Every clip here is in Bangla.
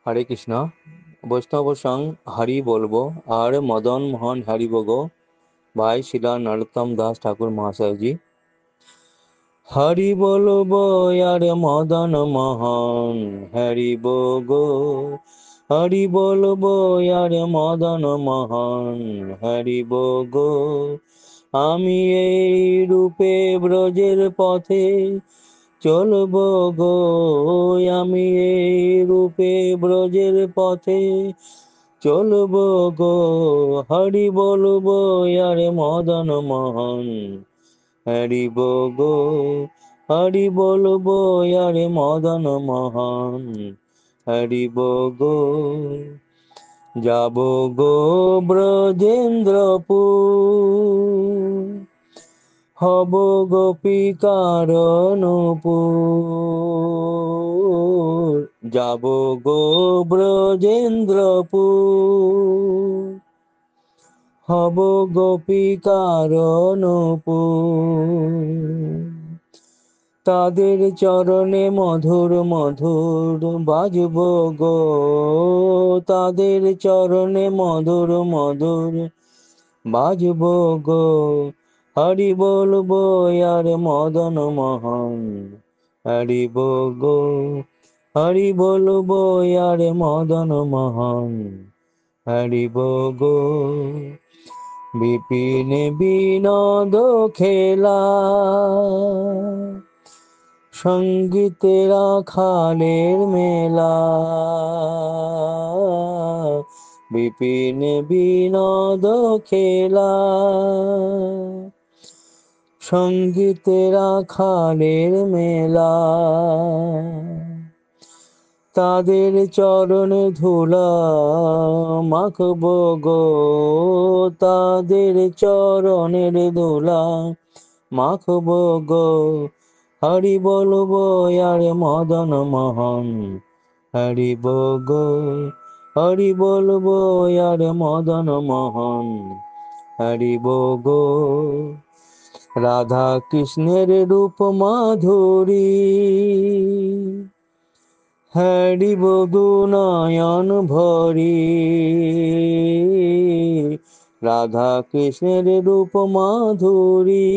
হরে কৃষ্ণ। বৈষ্ণব সং হরি বলবো আর মদন মোহন হরি বগো ভাই শিলা নরোত্তম দাস ঠাকুর মহাশয় জি। হরি বলবো আর মদন মোহন হরি বগো, হরি বলবো আর মদন মোহন হরি বগো। আমি এই রূপে ব্রজের পথে চলবো গো, আমি এই রূপে ব্রজের পথে চলবো গো। হরি বলবো আর মদন মোহন হরি গো, হরি বলবো আর মদন মোহন হরি গো। যাব গো ব্রজেন্দ্রপুর, হব গোপিকার নূপুর। যাব গো ব্রজেন্দ্রপুর, হব গোপিকার নূপুর। তাদের চরণে মধুর মধুর বাজব গো, তাদের চরণে মধুর মধুর বাজব গো। হরি বলবো আর মদন মোহন হরি গো, হরি বলবো আর মদন মোহন হরি গো। বিপিনে বিনোদ খেলা, সঙ্গীতের খালের মেলা। বিপিনে বিনোদ খেলা, সঙ্গীতের খালের মেলা। তাদের চরণে ধুলা মাখব গো, তাদের চরণের ধুলা মাখব গো। হরি বলবো আর মদন মোহন হরি গো, হরি বলবো আর মদন মোহন হরি গো। রাধা কৃষ্ণের রূপ মাধুরী, হরি বধু নয়ন ভরি। রাধা কৃষ্ণের রূপ মাধুরী,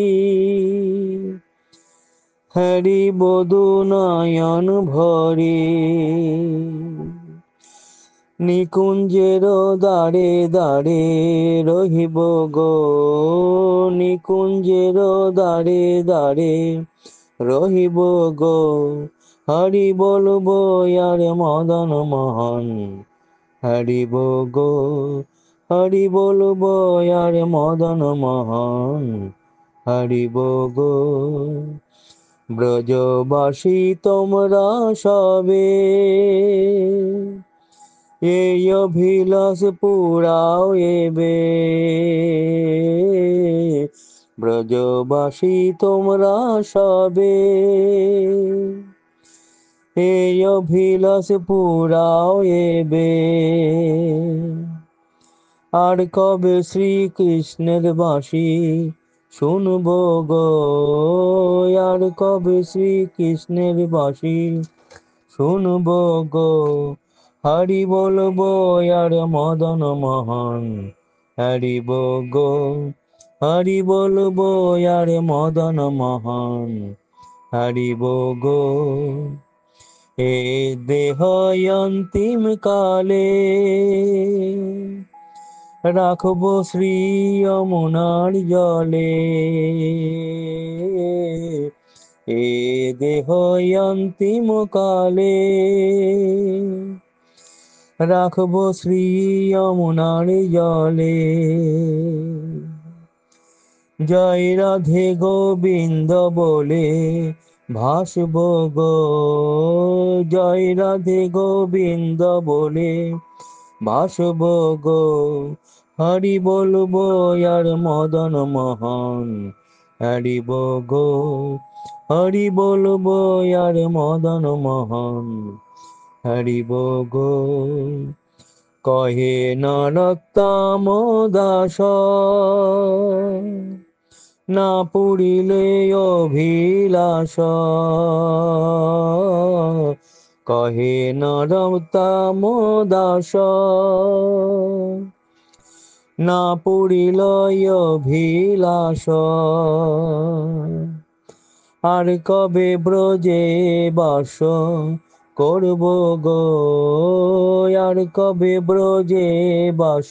হরি বধু নয়ন ভরি। নিকুঞ্জের দাঁড়ে দাঁড়ে রহিব গো, নিকুঞ্জের দাঁড়ে দাঁড়ে রহিব গো। হরি বলবো আর মদন মোহন হরি গো, হরি বলবো আর মদন মোহন হরি গো। ব্রজবাসী তোমরা সবে এই অভিলাষ পুরাও এবে, ব্রজবাসী তোমরা সবে এই অভিলাষ পুরাও এবে। আর কবে শ্রীকৃষ্ণের বাঁশি শুনবো গো, আর কবে শ্রীকৃষ্ণের বাঁশি শুনবো গো। হরি বলবো আর মদন মোহন হরি গো, হরি বলবো আর মদন মোহন হরি গো। এ দেহ অন্তিম কালে রাখবো শ্রী যমুনার জলে, এ দেহ অন্তিম কালে রাখবো শ্রী যমুনার জলে। জয় রাধে গোবিন্দ বলে ভাসব গো, জয় রাধে গোবিন্দ বলে ভাসব গো। হরি বলবো আর মদন মোহন হরি গো, হরি বলবো আর মদন মোহন হরি গো। কহে নরোত্তম দাস না পুরিলে অভিলাষ, কহে নরতম দাস, না পুরিল অভিলাষ। আর কবে ব্রজে বাস করব গো, আর কবে ব্রজে বাস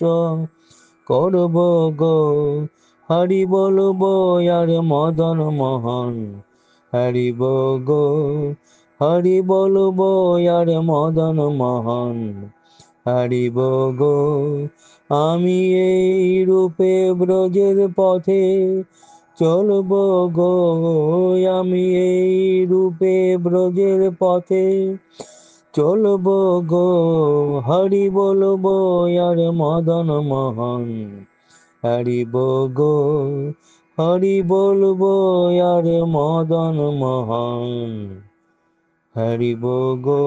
করব গো। হরি বলবো আর মদন মোহন, হরিব গো। হরি বলবো আর মদন মোহন, হরিব গো। আমি এই রূপে ব্রজের পথে চলব গো, আমি এই রূপে ব্রজের পথে চলব গো। হরি বলবো আর মদন মোহন, হরিব গো। হরি বলবো আর মদন মোহন, হরিব গো।